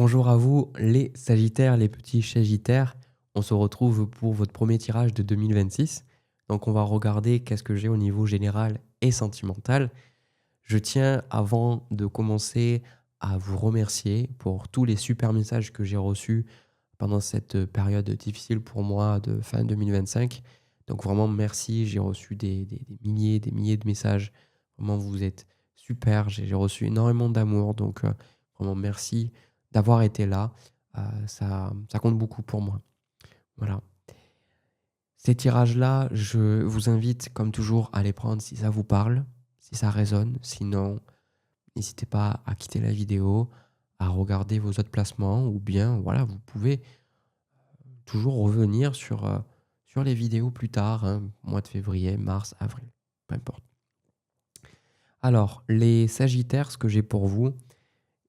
Bonjour à vous les Sagittaires, les petits Sagittaires. On se retrouve pour votre premier tirage de 2026. Donc on va regarder qu'est-ce que j'ai au niveau général et sentimental. Je tiens avant de commencer à vous remercier pour tous les super messages que j'ai reçus pendant cette période difficile pour moi de fin 2025. Donc vraiment merci, j'ai reçu des milliers de messages. Vraiment vous êtes super, j'ai reçu énormément d'amour. Donc vraiment merci d'avoir été là. Ça compte beaucoup pour moi. Voilà. Ces tirages-là, je vous invite comme toujours à les prendre si ça vous parle, si ça résonne. Sinon, n'hésitez pas à quitter la vidéo, à regarder vos autres placements ou bien voilà, vous pouvez toujours revenir sur les vidéos plus tard, hein, mois de février, mars, avril, peu importe. Alors, les Sagittaires, ce que j'ai pour vous,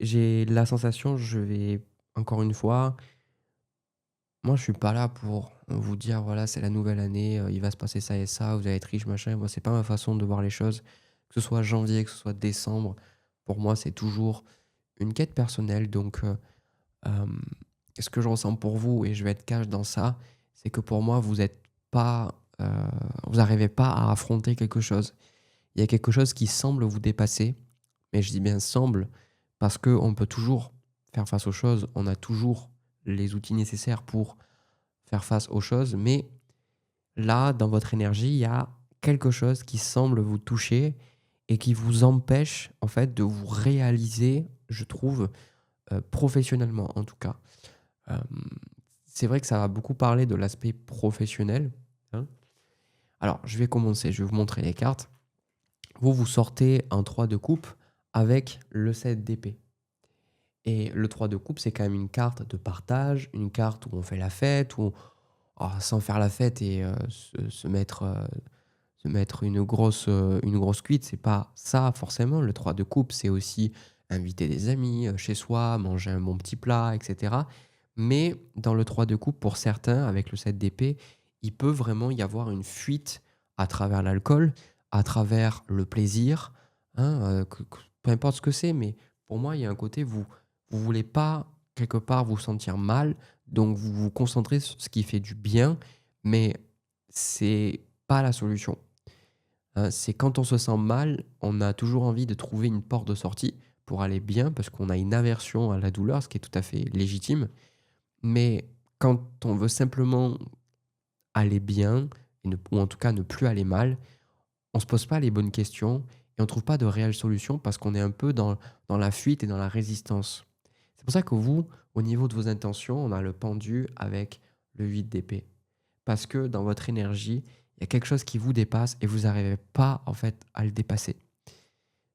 j'ai la sensation, je vais encore une fois, moi je suis pas là pour vous dire voilà, c'est la nouvelle année, il va se passer ça et ça, vous allez être riche, machin. Moi, c'est pas ma façon de voir les choses. Que ce soit janvier, que ce soit décembre, pour moi, c'est toujours une quête personnelle. Donc, Hem, ce que je ressens pour vous et je vais être cash dans ça, c'est que pour moi, vous êtes pas, vous n'arrivez pas à affronter quelque chose. Il y a quelque chose qui semble vous dépasser, mais je dis bien semble, parce qu'on peut toujours faire face aux choses. On a toujours les outils nécessaires pour faire face aux choses, mais là, dans votre énergie, il y a quelque chose qui semble vous toucher et qui vous empêche, en fait, de vous réaliser, je trouve, professionnellement, en tout cas. Hem, c'est vrai que ça va beaucoup parler de l'aspect professionnel, hein. Alors, je vais commencer, je vais vous montrer les cartes. Vous, vous sortez un 3 de coupe avec le 7 d'épée et le 3 de coupe, c'est quand même une carte de partage, une carte où on fait la fête, où sans faire la fête et se mettre une grosse cuite, c'est pas ça forcément. Le 3 de coupe, c'est aussi inviter des amis, chez soi, manger un bon petit plat et cetera. Mais dans le 3 de coupe, pour certains, avec le 7 d'épée, il peut vraiment y avoir une fuite à travers l'alcool, à travers le plaisir, hein, que peu importe ce que c'est, mais pour moi, il y a un côté, vous voulez pas quelque part vous sentir mal, donc vous vous concentrez sur ce qui fait du bien, mais c'est pas la solution. C'est quand on se sent mal, on a toujours envie de trouver une porte de sortie pour aller bien parce qu'on a une aversion à la douleur, ce qui est tout à fait légitime. Mais quand on veut simplement aller bien ou en tout cas ne plus aller mal, on se pose pas les bonnes questions et on trouve pas de réelles solutions parce qu'on est un peu dans la fuite et dans la résistance. C'est pour ça que vous, au niveau de vos intentions, on a le pendu avec le 8 d'épée. Parce que dans votre énergie, il y a quelque chose qui vous dépasse et vous n'arrivez pas en fait à le dépasser.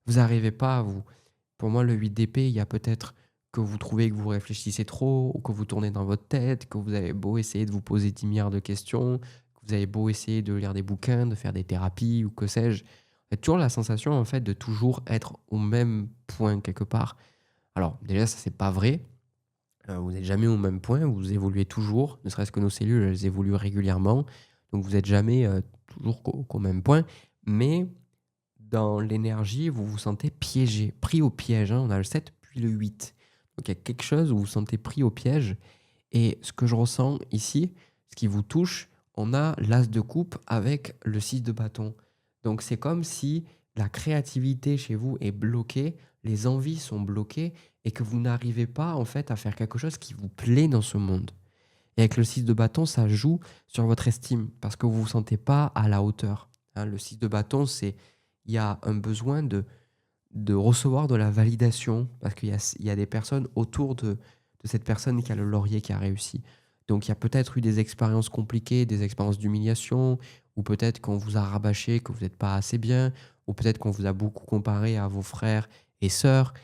Vous n'arrivez pas à vous. Pour moi, le 8 d'épée, il y a peut-être que vous trouvez que vous réfléchissez trop, ou que vous tournez dans votre tête, que vous avez beau essayer de vous poser 10 milliards de questions, que vous avez beau essayer de lire des bouquins, de faire des thérapies ou que sais-je. Vous avez toujours la sensation en fait de toujours être au même point quelque part. Alors déjà, ça c'est pas vrai. Vous n'êtes jamais au même point, vous évoluez toujours, ne serait-ce que nos cellules, elles évoluent régulièrement. Donc vous n'êtes jamais toujours qu'au même point. Mais dans l'énergie, vous vous sentez piégé, pris au piège, hein. On a le 7 puis le 8. Donc il y a quelque chose où vous vous sentez pris au piège. Et ce que je ressens ici, ce qui vous touche, on a l'as de coupe avec le 6 de bâton. Donc c'est comme si la créativité chez vous est bloquée, les envies sont bloquées et que vous n'arrivez pas en fait à faire quelque chose qui vous plaît dans ce monde. Et avec le 6 de bâton, ça joue sur votre estime parce que vous ne vous sentez pas à la hauteur, hein. Le 6 de bâton, c'est il y a un besoin de recevoir de la validation parce qu'il y a des personnes autour de cette personne qui a le laurier qui a réussi. Donc il y a peut-être eu des expériences compliquées, des expériences d'humiliation, ou peut-être qu'on vous a rabâché, que vous n'êtes pas assez bien, ou peut-être qu'on vous a beaucoup comparé à vos frères et sœurs.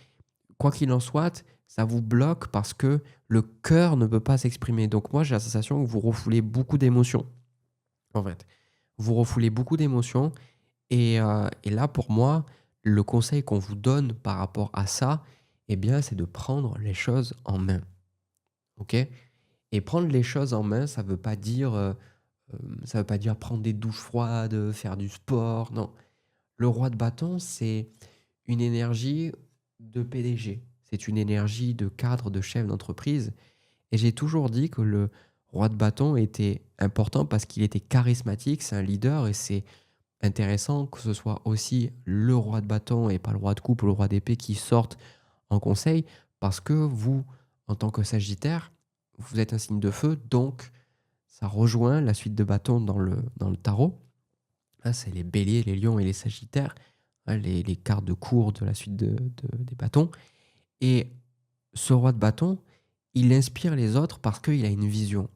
Quoi qu'il en soit, ça vous bloque parce que le cœur ne peut pas s'exprimer. Donc moi, j'ai la sensation que vous refoulez beaucoup d'émotions, en fait. Vous refoulez beaucoup d'émotions et là, pour moi, le conseil qu'on vous donne par rapport à ça, eh bien, c'est de prendre les choses en main, OK? Et prendre les choses en main, ça veut pas dire prendre des douches froides, faire du sport, non. Le roi de bâton, c'est une énergie de PDG. c'est une énergie de cadre, de chef d'entreprise. Et j'ai toujours dit que le roi de bâton était important parce qu'il était charismatique, c'est un leader et c'est intéressant que ce soit aussi le roi de bâton et pas le roi de coupe ou le roi d'épée qui sortent en conseil parce que vous, en tant que Sagittaire, vous êtes un signe de feu, donc ça rejoint la suite de bâtons dans le tarot. Là, c'est les béliers, les lions et les sagittaires, hein, les cartes de cour de la suite des bâtons. Et ce roi de bâton, il inspire les autres parce qu'il a une vision,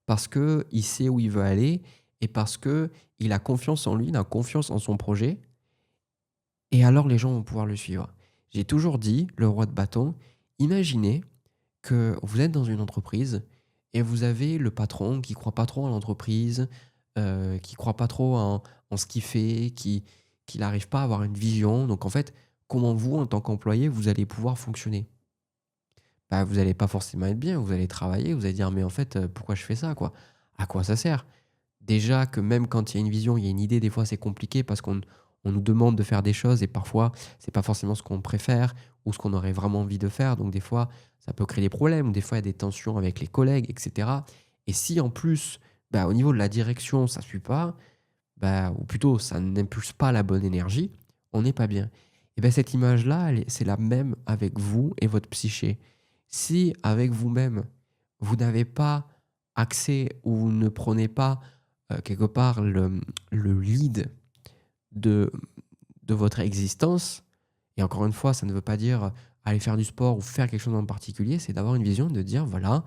parce qu'il sait où il veut aller et parce qu'il a confiance en lui, il a confiance en son projet. Et alors, les gens vont pouvoir le suivre. J'ai toujours dit, le roi de bâton, imaginez que vous êtes dans une entreprise et vous avez le patron qui croit pas trop en l'entreprise, qui croit pas trop en ce qu'il fait, qui n'arrive pas à avoir une vision. Donc en fait, comment vous, en tant qu'employé, vous allez pouvoir fonctionner? Bah, vous allez pas forcément être bien, vous allez travailler, vous allez dire: «Mais en fait, pourquoi je fais ça, quoi? À quoi ça sert?» Déjà que même quand il y a une vision, il y a une idée, des fois c'est compliqué parce qu'on nous demande de faire des choses et parfois c'est pas forcément ce qu'on préfère ou ce qu'on aurait vraiment envie de faire. Donc des fois, ça peut créer des problèmes, des fois il y a des tensions avec les collègues, et cetera. Et si en plus, bah, au niveau de la direction, ça suit pas, bah, ou plutôt ça n'impulse pas la bonne énergie, on n'est pas bien. Et ben cette image-là, c'est la même avec vous et votre psyché. Si avec vous-même, vous n'avez pas accès ou vous ne prenez pas quelque part le lead de, de votre existence, et encore une fois, ça ne veut pas dire aller faire du sport ou faire quelque chose en particulier, c'est d'avoir une vision de dire, voilà,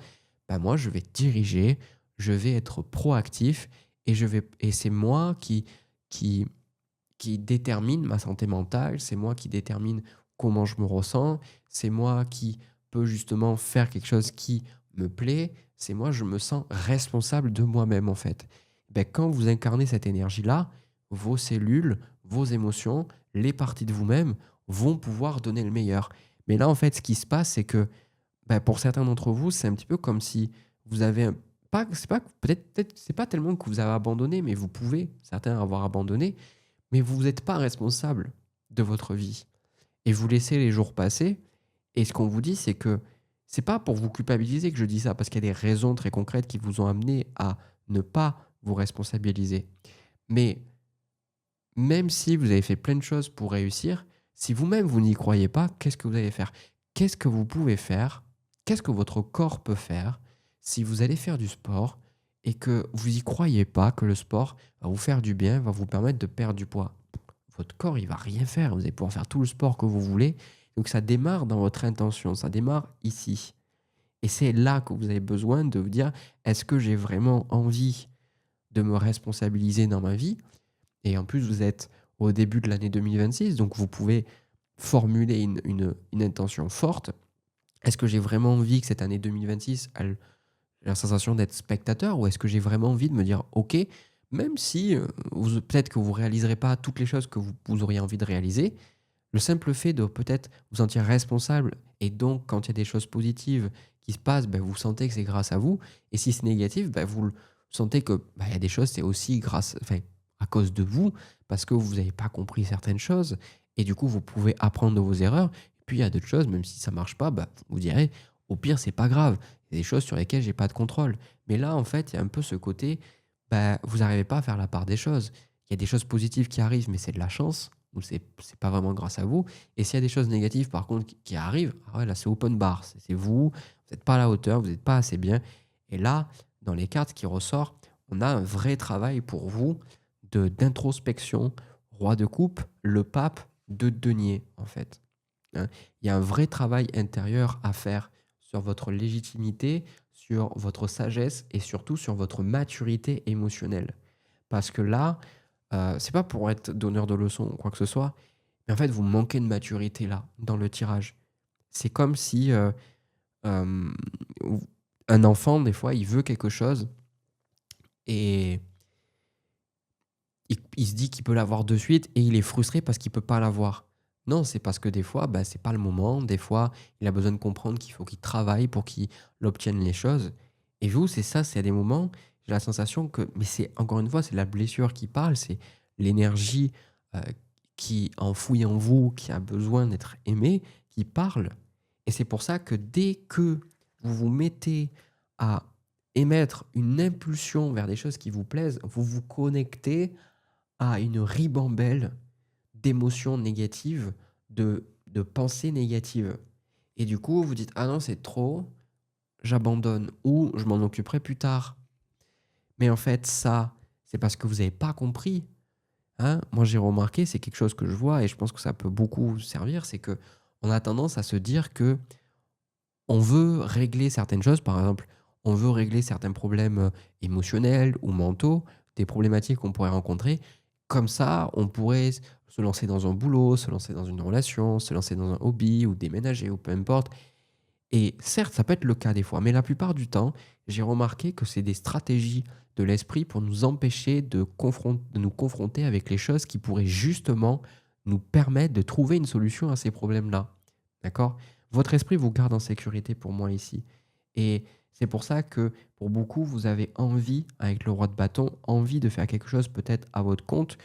bah moi je vais diriger, je vais être proactif et c'est moi qui, qui détermine ma santé mentale, c'est moi qui détermine comment je me ressens, c'est moi qui peux justement faire quelque chose qui me plaît, c'est moi, je me sens responsable de moi-même en fait. Ben, quand vous incarnez cette énergie-là, vos cellules, vos émotions, les parties de vous-même vont pouvoir donner le meilleur. Mais là, en fait, ce qui se passe, c'est que bah, pour certains d'entre vous, c'est un petit peu comme si vous avez pas, c'est pas peut-être c'est pas tellement que vous avez abandonné, mais vous pouvez certains avoir abandonné, mais vous n'êtes pas responsable de votre vie et vous laissez les jours passer. Et ce qu'on vous dit, c'est que c'est pas pour vous culpabiliser que je dis ça, parce qu'il y a des raisons très concrètes qui vous ont amené à ne pas vous responsabiliser. Mais même si vous avez fait plein de choses pour réussir, si vous-même vous n'y croyez pas, qu'est-ce que vous allez faire? Qu'est-ce que vous pouvez faire? Qu'est-ce que votre corps peut faire si vous allez faire du sport et que vous n'y croyez pas que le sport va vous faire du bien, va vous permettre de perdre du poids? Votre corps, il va rien faire. Vous allez pouvoir faire tout le sport que vous voulez. Donc ça démarre dans votre intention, ça démarre ici. Et c'est là que vous avez besoin de vous dire, est-ce que j'ai vraiment envie de me responsabiliser dans ma vie? Et en plus, vous êtes au début de l'année 2026, donc vous pouvez formuler une intention forte. Est-ce que j'ai vraiment envie que cette année 2026, j'ai la sensation d'être spectateur, ou est-ce que j'ai vraiment envie de me dire, OK, même si peut-être que vous ne réaliserez pas toutes les choses que vous auriez envie de réaliser, le simple fait de peut-être vous sentir responsable et donc quand il y a des choses positives qui se passent, ben, vous sentez que c'est grâce à vous. Et si c'est négatif, ben, vous sentez que ben, il y a des choses, c'est aussi grâce, enfin, à cause de vous, parce que vous n'avez pas compris certaines choses. Et du coup, vous pouvez apprendre de vos erreurs. Et puis, il y a d'autres choses, même si ça marche pas, ben, vous direz, au pire, c'est pas grave. Il y a des choses sur lesquelles j'ai pas de contrôle. Mais là, en fait, il y a un peu ce côté, ben, vous n'arrivez pas à faire la part des choses. Il y a des choses positives qui arrivent, mais c'est de la chance ou c'est pas vraiment grâce à vous. Et s'il y a des choses négatives, par contre, qui arrivent, ah ouais, là, c'est open bar. C'est vous, vous n'êtes pas à la hauteur, vous n'êtes pas assez bien. Et là, dans les cartes qui ressort, on a un vrai travail pour vous d'introspection. Roi de coupe, le pape de denier, en fait. Hein. Il y a un vrai travail intérieur à faire sur votre légitimité, sur votre sagesse et surtout sur votre maturité émotionnelle. Parce que là, c'est pas pour être donneur de leçons ou quoi que ce soit, mais en fait, vous manquez de maturité là, dans le tirage. C'est comme si, hem, ou un enfant, des fois, il veut quelque chose et il se dit qu'il peut l'avoir de suite et il est frustré parce qu'il peut pas l'avoir. Non, c'est parce que des fois, bah, c'est pas le moment. Des fois, il a besoin de comprendre qu'il faut qu'il travaille pour qu'il obtienne les choses. Et vous, c'est ça, c'est à des moments, j'ai la sensation que, mais c'est encore une fois, c'est la blessure qui parle, c'est l'énergie qui enfouie en vous, qui a besoin d'être aimée, qui parle. Et c'est pour ça que dès que vous vous mettez à émettre une impulsion vers des choses qui vous plaisent, vous vous connectez à une ribambelle d'émotions négatives, de pensées négatives. Et du coup, vous dites: «Ah non, c'est trop, j'abandonne» ou «Je m'en occuperai plus tard». Mais en fait, ça, c'est parce que vous n'avez pas compris, hein. Moi, j'ai remarqué, c'est quelque chose que je vois et je pense que ça peut beaucoup servir, c'est que on a tendance à se dire que on veut régler certaines choses, par exemple, on veut régler certains problèmes, émotionnels ou mentaux, des problématiques qu'on pourrait rencontrer. Comme ça, on pourrait se lancer dans un boulot, se lancer dans une relation, se lancer dans un hobby ou déménager ou peu importe. Et certes, ça peut être le cas des fois, mais la plupart du temps, j'ai remarqué que c'est des stratégies de l'esprit pour nous empêcher de nous confronter avec les choses qui pourraient justement nous permettre de trouver une solution à ces problèmes-là. D'accord? Votre esprit vous garde en sécurité pour moi ici. Et c'est pour ça que pour beaucoup, vous avez envie, avec le roi de bâton, envie de faire quelque chose peut-être à votre compte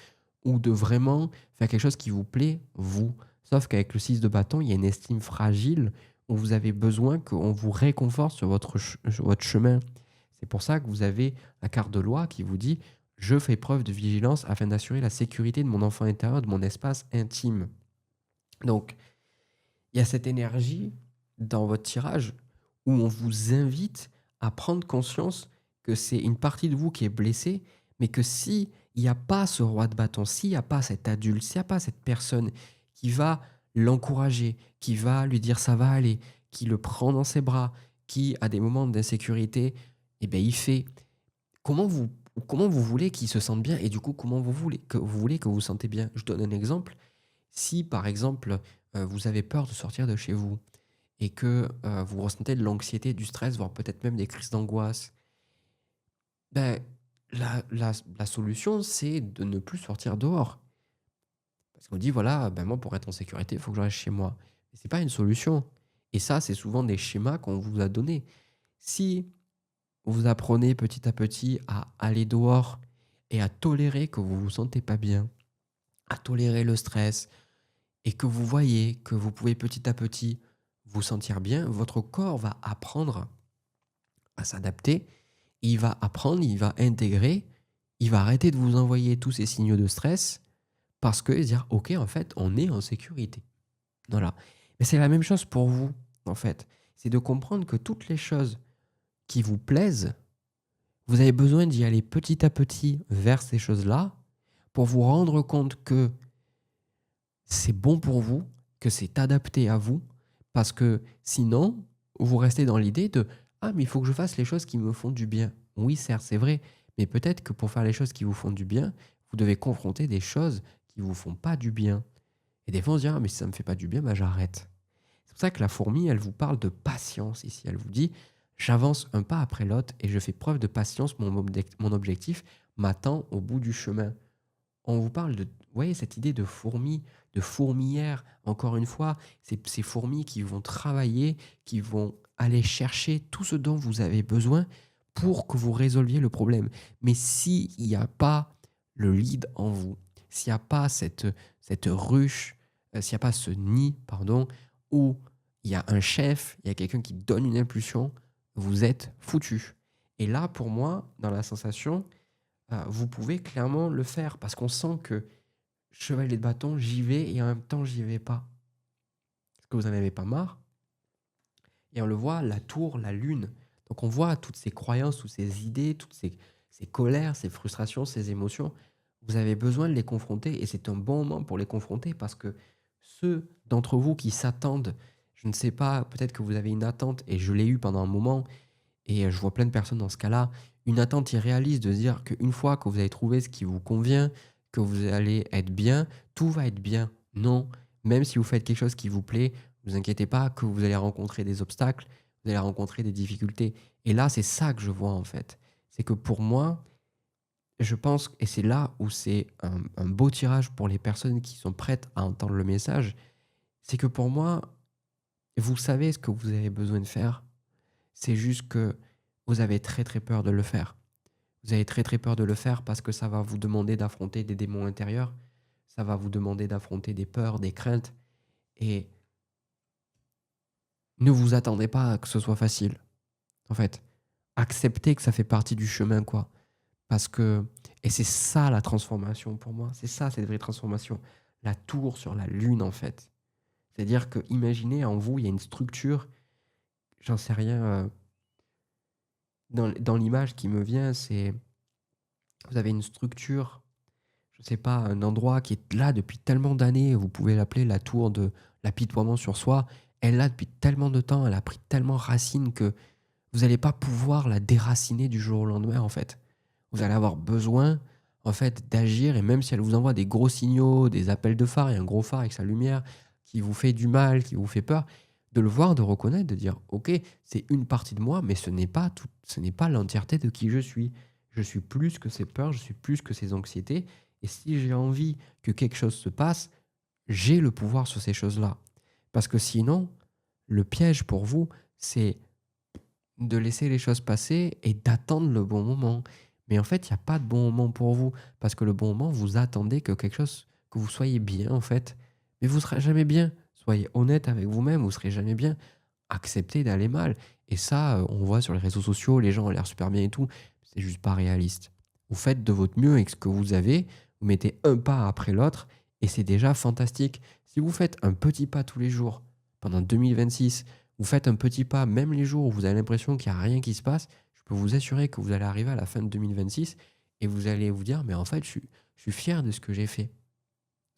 ou de vraiment faire quelque chose qui vous plaît, vous. Sauf qu'avec le 6 de bâton, il y a une estime fragile où vous avez besoin qu'on vous réconforte sur sur votre chemin. C'est pour ça que vous avez la carte de loi qui vous dit: «Je fais preuve de vigilance afin d'assurer la sécurité de mon enfant intérieur, de mon espace intime». Donc, il y a cette énergie dans votre tirage où on vous invite à prendre conscience que c'est une partie de vous qui est blessée, mais que si il n'y a pas ce roi de bâton, s'il n'y a pas cet adulte, s'il n'y a pas cette personne qui va l'encourager, qui va lui dire ça va aller, qui le prend dans ses bras, qui à des moments d'insécurité, eh ben, il fait comment vous, comment vous voulez qu'il se sente bien et du coup comment vous voulez que vous vous sentez bien. Je donne un exemple. Si par exemple vous avez peur de sortir de chez vous, et que, vous ressentez de l'anxiété, du stress, voire peut-être même des crises d'angoisse, ben la solution, c'est de ne plus sortir dehors. Parce qu'on dit: «Voilà, ben, moi, pour être en sécurité, il faut que je reste chez moi». Mais c'est pas une solution et ça, c'est souvent des schémas qu'on vous a donnés. Si vous apprenez petit à petit à aller dehors et à tolérer que vous vous sentez pas bien, à tolérer le stress et que vous voyez que vous pouvez petit à petit vous sentir bien, votre corps va apprendre à s'adapter. Il va apprendre, il va intégrer, il va arrêter de vous envoyer tous ces signaux de stress parce que il va se dire: «OK, en fait, on est en sécurité». Voilà. Mais c'est la même chose pour vous, en fait. C'est de comprendre que toutes les choses qui vous plaisent, vous avez besoin d'y aller petit à petit vers ces choses-là pour vous rendre compte que c'est bon pour vous, que c'est adapté à vous, parce que sinon, vous restez dans l'idée de: «Ah, mais il faut que je fasse les choses qui me font du bien». Oui, certes, c'est vrai, mais peut-être que pour faire les choses qui vous font du bien, vous devez confronter des choses qui vous font pas du bien. Et des fois, on se dit: «Ah, mais si ça me fait pas du bien, bah, j'arrête». C'est pour ça que la fourmi, elle vous parle de patience ici. Elle vous dit: «J'avance un pas après l'autre et je fais preuve de patience, mon objectif m'attend au bout du chemin». On vous parle de, vous voyez, cette idée de fourmi, de fourmilière, encore une fois, ces fourmis qui vont travailler, qui vont aller chercher tout ce dont vous avez besoin pour que vous résolviez le problème. Mais s'il n'y a pas le lead en vous, s'il n'y a pas cette ruche, s'il n'y a pas ce nid, pardon, où il y a un chef, il y a quelqu'un qui donne une impulsion, vous êtes foutu. Et là, pour moi, dans la sensation, vous pouvez clairement le faire parce qu'on sent que chevalier de bâton, j'y vais et en même temps, j'y vais pas. Est-ce que vous en avez pas marre? Et on le voit, la tour, la lune. Donc on voit toutes ces croyances, toutes ces idées, toutes ces colères, ces frustrations, ces émotions. Vous avez besoin de les confronter et c'est un bon moment pour les confronter parce que ceux d'entre vous qui s'attendent, je ne sais pas, peut-être que vous avez une attente et je l'ai eu pendant un moment et je vois plein de personnes dans ce cas-là, une attente irréaliste de se dire qu'une fois que vous avez trouvé ce qui vous convient, que vous allez être bien, tout va être bien. Non, même si vous faites quelque chose qui vous plaît, vous inquiétez pas que vous allez rencontrer des obstacles, vous allez rencontrer des difficultés. Et là, c'est ça que je vois en fait. C'est que pour moi, je pense, et c'est là où c'est un beau tirage pour les personnes qui sont prêtes à entendre le message, c'est que pour moi, vous savez ce que vous avez besoin de faire. C'est juste que vous avez très très peur de le faire. Vous avez très très peur de le faire parce que ça va vous demander d'affronter des démons intérieurs, ça va vous demander d'affronter des peurs, des craintes. Et Ne vous attendez pas à que ce soit facile, en fait. Acceptez que ça fait partie du chemin, quoi. Parce que et c'est ça la transformation pour moi, c'est ça cette vraie transformation. La tour sur la lune, en fait. C'est-à-dire que imaginez en vous, il y a une structure, j'en sais rien, dans l'image qui me vient, c'est vous avez une structure, je sais pas, un endroit qui est là depuis tellement d'années, vous pouvez l'appeler la tour de l'apitoiement sur soi. Elle est là depuis tellement de temps, elle a pris tellement racine que vous allez pas pouvoir la déraciner du jour au lendemain, en fait. Vous allez avoir besoin, en fait, d'agir et même si elle vous envoie des gros signaux, des appels de phare et un gros phare avec sa lumière qui vous fait du mal, qui vous fait peur, de le voir, de reconnaître, de dire: «OK, c'est une partie de moi, mais ce n'est pas l'entièreté de qui je suis. Je suis plus que ces peurs, je suis plus que ces anxiétés et si j'ai envie que quelque chose se passe, j'ai le pouvoir sur ces choses-là». Parce que sinon, le piège pour vous, c'est de laisser les choses passer et d'attendre le bon moment. Mais en fait, il y a pas de bon moment pour vous parce que le bon moment, vous attendez que quelque chose que vous soyez bien, en fait. Mais vous serez jamais bien. Soyez honnête avec vous-même, vous serez jamais bien. Acceptez d'aller mal et ça, on voit sur les réseaux sociaux, les gens ont l'air super bien et tout, c'est juste pas réaliste. Vous faites de votre mieux avec ce que vous avez, vous mettez un pas après l'autre et c'est déjà fantastique. Si vous faites un petit pas tous les jours pendant 2026, vous faites un petit pas, même les jours où vous avez l'impression qu'il y a rien qui se passe, je peux vous assurer que vous allez arriver à la fin de 2026 et vous allez vous dire: «Mais en fait, je suis fier de ce que j'ai fait».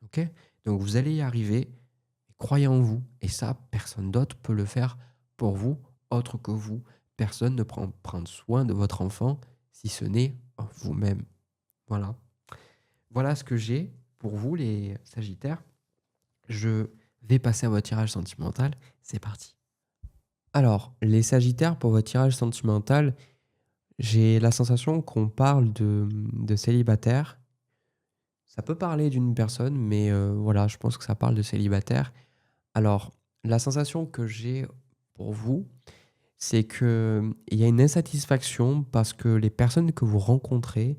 OK? Donc vous allez y arriver, croyez en vous et ça, personne d'autre peut le faire pour vous, autre que vous. Personne ne prendre soin de votre enfant si ce n'est vous-même. Voilà. Voilà ce que j'ai pour vous les sagittaires. Je vais passer à votre tirage sentimental. C'est parti. Alors, les sagittaires, pour votre tirage sentimental, j'ai la sensation qu'on parle de célibataire. Ça peut parler d'une personne, mais voilà, je pense que ça parle de célibataire. Alors, la sensation que j'ai pour vous, c'est qu'il y a une insatisfaction parce que les personnes que vous rencontrez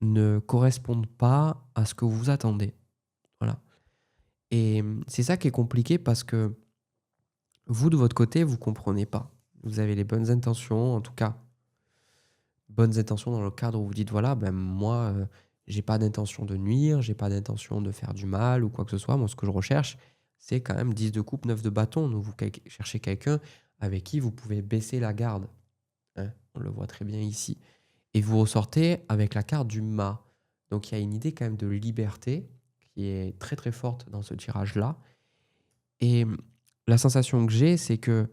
ne correspondent pas à ce que vous attendez. Voilà. Et c'est ça qui est compliqué parce que vous, de votre côté, vous comprenez pas. Vous avez les bonnes intentions, en tout cas, bonnes intentions dans le cadre où vous dites: «Voilà, ben, moi, j'ai pas d'intention de nuire, j'ai pas d'intention de faire du mal ou quoi que ce soit. Moi, ce que je recherche, c'est quand même 10 de coupe, 9 de bâton». Donc vous cherchez quelqu'un avec qui vous pouvez baisser la garde, hein. On le voit très bien ici et vous ressortez avec la carte du mât. Donc il y a une idée quand même de liberté qui est très, très forte dans ce tirage-là et la sensation que j'ai, c'est que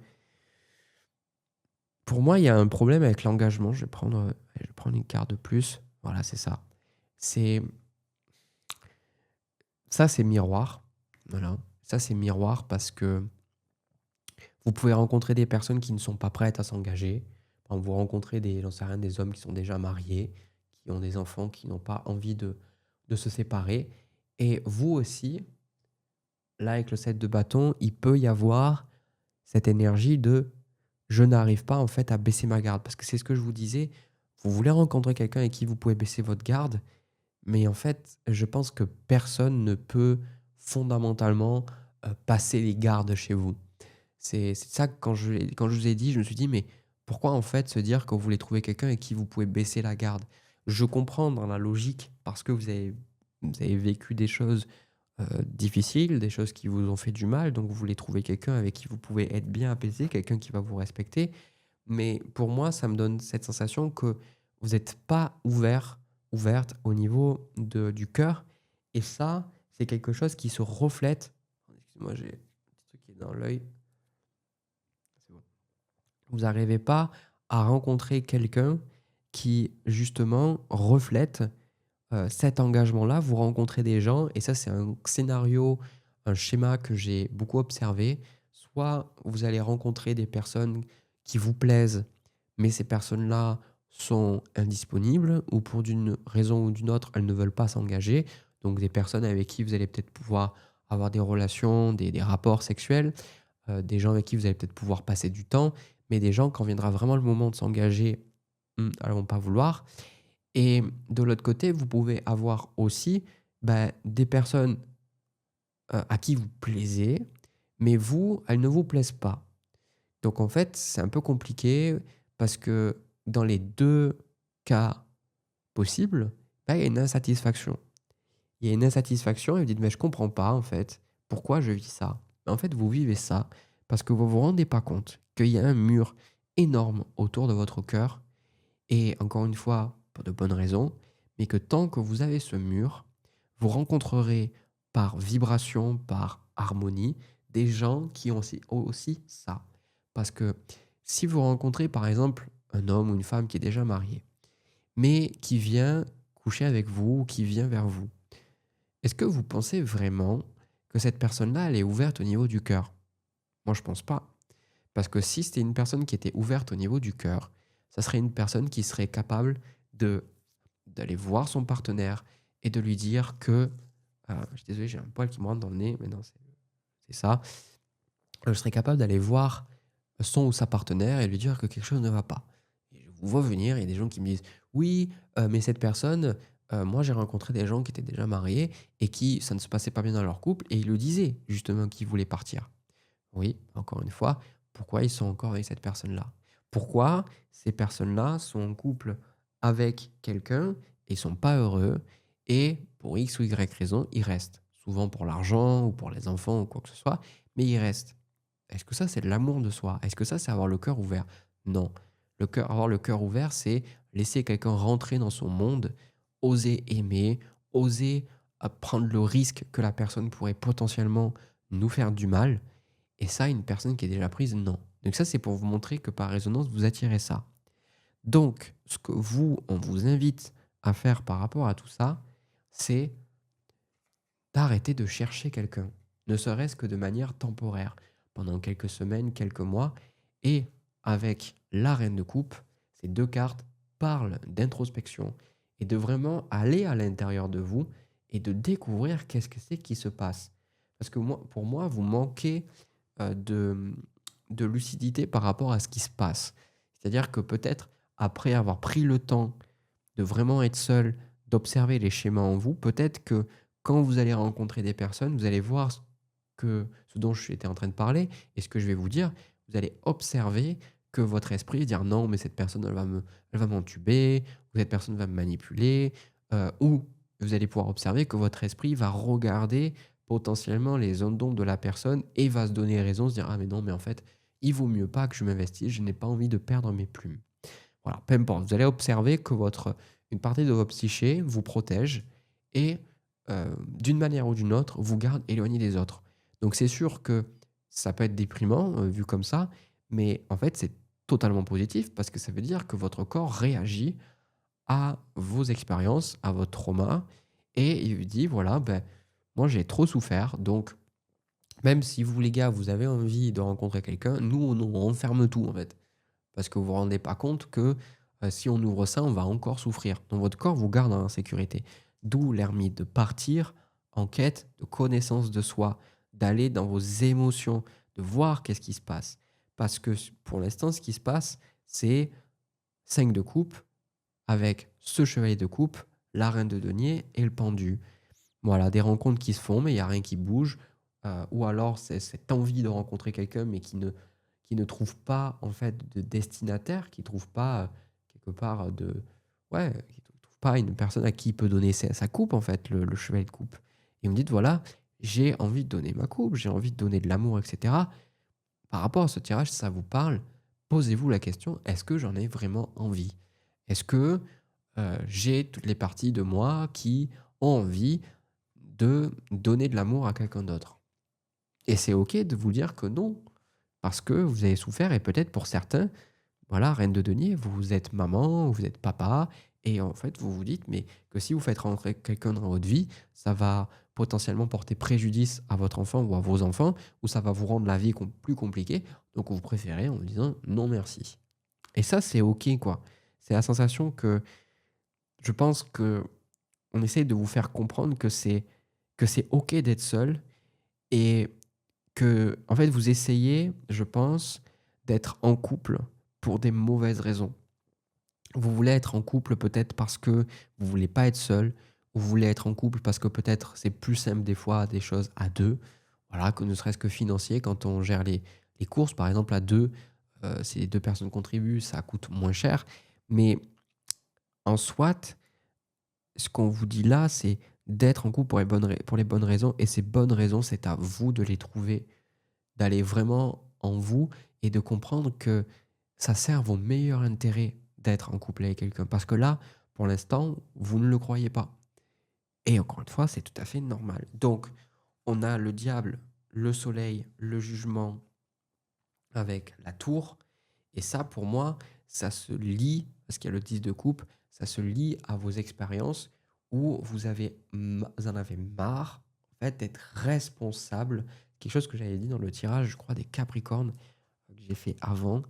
pour moi, il y a un problème avec l'engagement. Je vais prendre une carte de plus. Voilà, c'est ça. C'est ça, c'est miroir. Voilà. Ça, c'est miroir parce que vous pouvez rencontrer des personnes qui ne sont pas prêtes à s'engager. Par exemple, vous rencontrez j'en sais rien, des hommes qui sont déjà mariés, qui ont des enfants, qui n'ont pas envie de se séparer. Et vous aussi, là, avec le 7 de bâton, il peut y avoir cette énergie de je n'arrive pas en fait à baisser ma garde. Parce que c'est ce que je vous disais, vous voulez rencontrer quelqu'un avec qui vous pouvez baisser votre garde, mais en fait, je pense que personne ne peut fondamentalement passer les gardes chez vous. C'est ça que quand je vous ai dit, je me suis dit, mais pourquoi en fait se dire que vous voulez trouver quelqu'un avec qui vous pouvez baisser la garde? Je comprends dans la logique parce que vous avez vécu des choses difficiles, des choses qui vous ont fait du mal, donc vous voulez trouver quelqu'un avec qui vous pouvez être bien apaisé, quelqu'un qui va vous respecter. Mais pour moi, ça me donne cette sensation que vous n'êtes pas ouverte au niveau du cœur. Et ça, c'est quelque chose qui se reflète. Excusez-moi, j'ai un petit truc qui est dans l'œil. C'est bon. Vous n'arrivez pas à rencontrer quelqu'un qui, justement, reflète cet engagement-là. Vous rencontrez des gens, et ça, c'est un scénario, un schéma que j'ai beaucoup observé. Soit vous allez rencontrer des personnes qui vous plaisent, mais ces personnes-là sont indisponibles, ou pour d'une raison ou d'une autre, elles ne veulent pas s'engager. Donc des personnes avec qui vous allez peut-être pouvoir avoir des relations, des rapports sexuels, des gens avec qui vous allez peut-être pouvoir passer du temps, mais des gens, quand viendra vraiment le moment de s'engager, elles vont pas vouloir. Et de l'autre côté, vous pouvez avoir aussi, des personnes, à qui vous plaisez, mais vous, elles ne vous plaisent pas. Donc en fait, c'est un peu compliqué parce que dans les 2 cas possibles, bah, il y a une insatisfaction. Il y a une insatisfaction et vous dites: «Mais je comprends pas en fait, pourquoi je vis ça?» En fait, vous vivez ça parce que vous vous rendez pas compte qu'il y a un mur énorme autour de votre cœur et encore une fois, pour de bonnes raisons, mais que tant que vous avez ce mur, vous rencontrerez par vibration, par harmonie, des gens qui ont aussi ça. Parce que si vous rencontrez par exemple un homme ou une femme qui est déjà marié, mais qui vient coucher avec vous ou qui vient vers vous, est-ce que vous pensez vraiment que cette personne-là, elle est ouverte au niveau du cœur? Moi, je pense pas. Parce que si c'était une personne qui était ouverte au niveau du cœur, ça serait une personne qui serait capable de d'aller voir son partenaire et de lui dire que, je suis désolé, j'ai un poil qui me rentre dans le nez, mais non, c'est ça. Je serais capable d'aller voir son ou sa partenaire et lui dire que quelque chose ne va pas. Et je vous vois venir, il y a des gens qui me disent: «Oui, mais cette personne, moi j'ai rencontré des gens qui étaient déjà mariés et qui ça ne se passait pas bien dans leur couple et ils le disaient justement qu'ils voulaient partir». Oui, encore une fois, pourquoi ils sont encore avec cette personne-là? Pourquoi ces personnes-là sont en couple avec quelqu'un et sont pas heureux et pour X ou Y raison, ils restent. Souvent pour l'argent ou pour les enfants ou quoi que ce soit, mais ils restent. Est-ce que ça, c'est de l'amour de soi? Est-ce que ça, c'est avoir le cœur ouvert? Non. Avoir le cœur ouvert, c'est laisser quelqu'un rentrer dans son monde, oser aimer, oser prendre le risque que la personne pourrait potentiellement nous faire du mal et ça, une personne qui est déjà prise, non. Donc ça, c'est pour vous montrer que par résonance, vous attirez ça. Donc, ce que on vous invite à faire par rapport à tout ça, c'est d'arrêter de chercher quelqu'un, ne serait-ce que de manière temporaire, pendant quelques semaines, quelques mois. Et avec la reine de coupe, ces 2 cartes parlent d'introspection et de vraiment aller à l'intérieur de vous et de découvrir qu'est-ce que c'est qui se passe. Parce que moi, pour moi, vous manquez de lucidité par rapport à ce qui se passe. C'est-à-dire que peut-être après avoir pris le temps de vraiment être seul, d'observer les schémas en vous, peut-être que quand vous allez rencontrer des personnes, vous allez voir ce dont j'étais en train de parler et ce que je vais vous dire, vous allez observer que votre esprit va dire non, mais cette personne, elle va m'entuber, ou cette personne va me manipuler, ou vous allez pouvoir observer que votre esprit va regarder potentiellement les zones d'ombre de la personne et va se donner raison, se dire ah mais non, mais en fait, il vaut mieux pas que je m'investisse, je n'ai pas envie de perdre mes plumes. Voilà, peu importe. Vous allez observer que une partie de votre psyché vous protège et d'une manière ou d'une autre, vous garde éloigné des autres. Donc c'est sûr que ça peut être déprimant, vu comme ça, mais en fait, c'est totalement positif parce que ça veut dire que votre corps réagit à vos expériences, à votre trauma et il vous dit: «Voilà, ben, moi j'ai trop souffert, donc même si vous les gars, vous avez envie de rencontrer quelqu'un, nous on ferme tout en fait». Parce que vous vous rendez pas compte que, si on ouvre ça, on va encore souffrir. Donc votre corps vous garde en sécurité. D'où l'ermite, de partir en quête de connaissance de soi, d'aller dans vos émotions, de voir qu'est-ce qui se passe. Parce que pour l'instant, ce qui se passe, c'est 5 de coupe avec ce chevalier de coupe, la reine de denier et le pendu. Voilà, des rencontres qui se font, mais il y a rien qui bouge, ou alors c'est cette envie de rencontrer quelqu'un, mais qui ne trouve pas, en fait, de destinataire, qui trouve pas, quelque part, de ouais, qui trouve pas une personne à qui il peut donner sa coupe, en fait, le chevalet de coupe. Et vous me dites: «Voilà, j'ai envie de donner ma coupe, j'ai envie de donner de l'amour» et cetera. Par rapport à ce tirage, si ça vous parle, posez-vous la question: «Est-ce que j'en ai vraiment envie?» Est-ce que, j'ai toutes les parties de moi qui ont envie de donner de l'amour à quelqu'un d'autre? Et c'est OK de vous dire que non, parce que vous avez souffert et peut-être pour certains, voilà, reine de denier, vous êtes maman, vous êtes papa et en fait, vous vous dites mais que si vous faites rentrer quelqu'un dans votre vie, ça va potentiellement porter préjudice à votre enfant ou à vos enfants ou ça va vous rendre la vie plus compliquée. Donc vous préférez en disant: «Non merci» et ça, c'est OK, quoi. C'est la sensation que je pense que on essaye de vous faire comprendre que c'est OK d'être seul et que, en fait, vous essayez, je pense, d'être en couple pour des mauvaises raisons. Vous voulez être en couple peut-être parce que vous voulez pas être seul, ou vous voulez être en couple parce que peut-être c'est plus simple des fois des choses à 2. Voilà, que ne serait-ce que financier quand on gère les courses par exemple à 2, si les 2 personnes contribuent, ça coûte moins cher. Mais en soit, ce qu'on vous dit là, c'est d'être en couple pour les bonnes raisons et ces bonnes raisons, c'est à vous de les trouver, d'aller vraiment en vous et de comprendre que ça sert vos meilleurs intérêts d'être en couple avec quelqu'un. Parce que là, pour l'instant, vous ne le croyez pas. Et encore une fois, c'est tout à fait normal. Donc, on a le diable, le soleil, le jugement avec la tour. Et ça, pour moi, ça se lie, parce qu'il y a le 10 de coupe, ça se lie à vos expériences où vous en avez marre en fait, d'être responsable. Quelque chose que j'avais dit dans le tirage, je crois, des Capricornes que j'ai fait avant.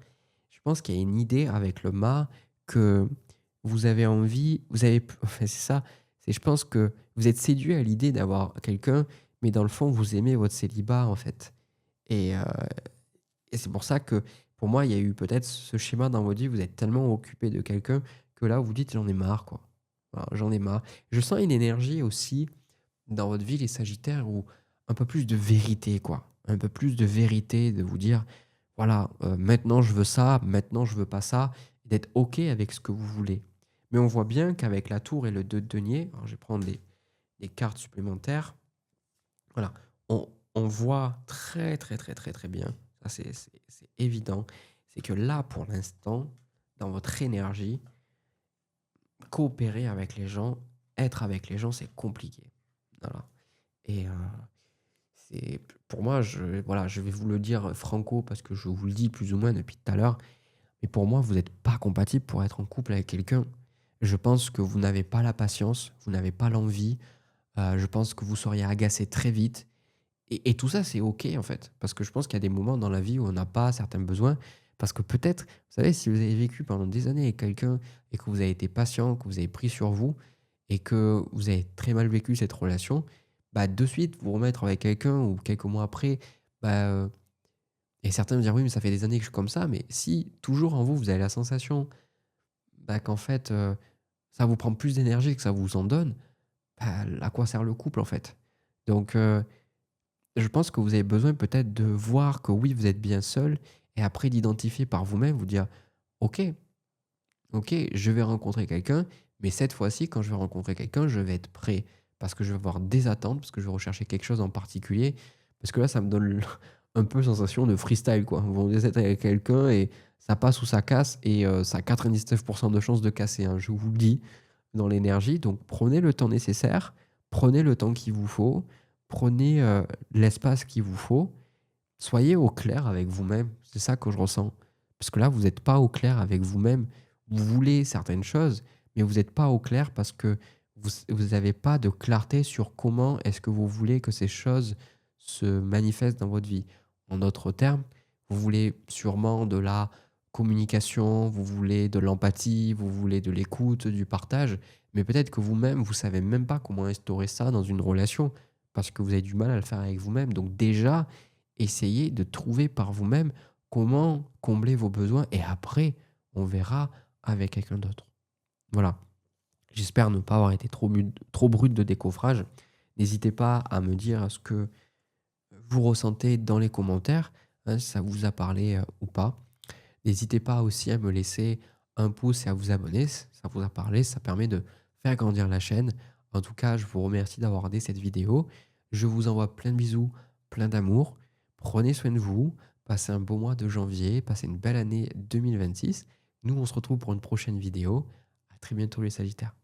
Je pense qu'il y a une idée avec le mât que vous avez envie, enfin, c'est ça, je pense que vous êtes séduit à l'idée d'avoir quelqu'un, mais dans le fond, vous aimez votre célibat en fait. Et, et c'est pour ça que, pour moi, il y a eu peut-être ce schéma dans votre vie, vous êtes tellement occupé de quelqu'un que là, vous dites: «J'en ai marre, quoi. Voilà, j'en ai marre». Je sens une énergie aussi dans votre vie, les Sagittaires, où un peu plus de vérité, quoi. Un peu plus de vérité, de vous dire: «Voilà, maintenant je veux ça, maintenant je veux pas ça», et d'être OK avec ce que vous voulez. Mais on voit bien qu'avec la tour et le 2 de denier, alors je vais prendre des cartes supplémentaires. Voilà, on voit très, très, très, très, très bien, ça c'est évident, c'est que là, pour l'instant, dans votre énergie, coopérer avec les gens, être avec les gens, c'est compliqué. Voilà. Et c'est pour moi, voilà, je vais vous le dire franco parce que je vous le dis plus ou moins depuis tout à l'heure, mais pour moi, vous n'êtes pas compatible pour être en couple avec quelqu'un. Je pense que vous n'avez pas la patience, vous n'avez pas l'envie, je pense que vous seriez agacé très vite. Et tout ça, c'est OK, en fait. Parce que je pense qu'il y a des moments dans la vie où on n'a pas certains besoins. Parce que peut-être, vous savez, si vous avez vécu pendant des années avec quelqu'un et que vous avez été patient, que vous avez pris sur vous et que vous avez très mal vécu cette relation, bah, de suite, vous remettre avec quelqu'un ou quelques mois après, bah, et certains vont dire: «Oui, mais ça fait des années que je suis comme ça». Mais si toujours en vous, vous avez la sensation, bah, qu'en fait, ça vous prend plus d'énergie que ça vous en donne, bah, à quoi sert le couple, en fait? Donc, je pense que vous avez besoin peut-être de voir que oui, vous êtes bien seul et après d'identifier par vous-même, vous dire: «OK, OK, je vais rencontrer quelqu'un, mais cette fois-ci, quand je vais rencontrer quelqu'un, je vais être prêt». Parce que je vais avoir des attentes, parce que je vais rechercher quelque chose en particulier. Parce que là, ça me donne un peu sensation de freestyle, quoi. Vous êtes avec quelqu'un et ça passe ou ça casse et ça a 99 de chances de casser, hein, je vous le dis, dans l'énergie. Donc prenez le temps nécessaire, prenez le temps qu'il vous faut, prenez, l'espace qu'il vous faut. Soyez au clair avec vous-même, c'est ça que je ressens. Parce que là, vous n'êtes pas au clair avec vous-même. Vous voulez certaines choses, mais vous n'êtes pas au clair parce que vous avez pas de clarté sur comment est-ce que vous voulez que ces choses se manifestent dans votre vie. En d'autres termes, vous voulez sûrement de la communication, vous voulez de l'empathie, vous voulez de l'écoute, du partage, mais peut-être que vous-même, vous savez même pas comment instaurer ça dans une relation parce que vous avez du mal à le faire avec vous-même. Donc déjà, essayez de trouver par vous-même comment combler vos besoins et après, on verra avec quelqu'un d'autre. Voilà. J'espère ne pas avoir été trop brut de décoffrage. N'hésitez pas à me dire ce que vous ressentez dans les commentaires, hein, si ça vous a parlé ou pas. N'hésitez pas aussi à me laisser un pouce et à vous abonner si ça vous a parlé. Ça permet de faire grandir la chaîne. En tout cas, je vous remercie d'avoir regardé cette vidéo. Je vous envoie plein de bisous, plein d'amour. Prenez soin de vous. Passez un beau mois de janvier. Passez une belle année 2026. Nous, on se retrouve pour une prochaine vidéo. À très bientôt les Sagittaires.